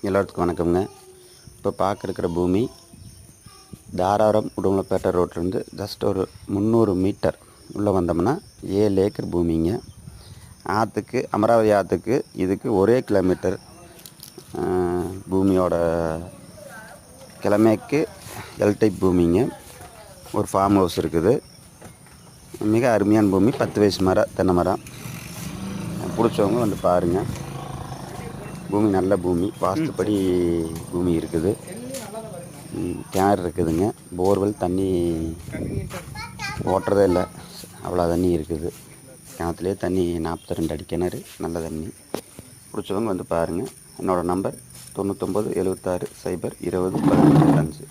எல்லாத்துக்கும் வணக்கம்ங்க. இப்போ பார்க்குற பூமி தாராபுரம் உடுமலைப்பேட்டை ரோட்லேருந்து ஜஸ்ட் ஒரு 300 மீட்டர் உள்ளே வந்தோம்னா 7 ஏக்கர் பூமிங்க. ஆற்றுக்கு அமராவதி ஆற்றுக்கு இதுக்கு 1 கிலோமீட்டர் பூமியோட கிழமைக்கு எல் டைப் பூமிங்க. ஒரு ஃபார்ம் ஹவுஸ் இருக்குது. மிக அருமையான பூமி. 10 வயசு மரம், தென்னை மரம். பிடிச்சவங்க வந்து பாருங்கள். பூமி நல்ல பூமி, வாஸ்துப்படி பூமி இருக்குது. கிணறு இருக்குதுங்க. போர்வெல் தண்ணி ஓட்டுறதே இல்லை, அவ்வளோ தண்ணி இருக்குது. கிணத்துலேயே தண்ணி 42 அடி கிணறு, நல்ல தண்ணி. பிடிச்சவங்க வந்து பாருங்கள். என்னோடய நம்பர் 99 76 0 20 15.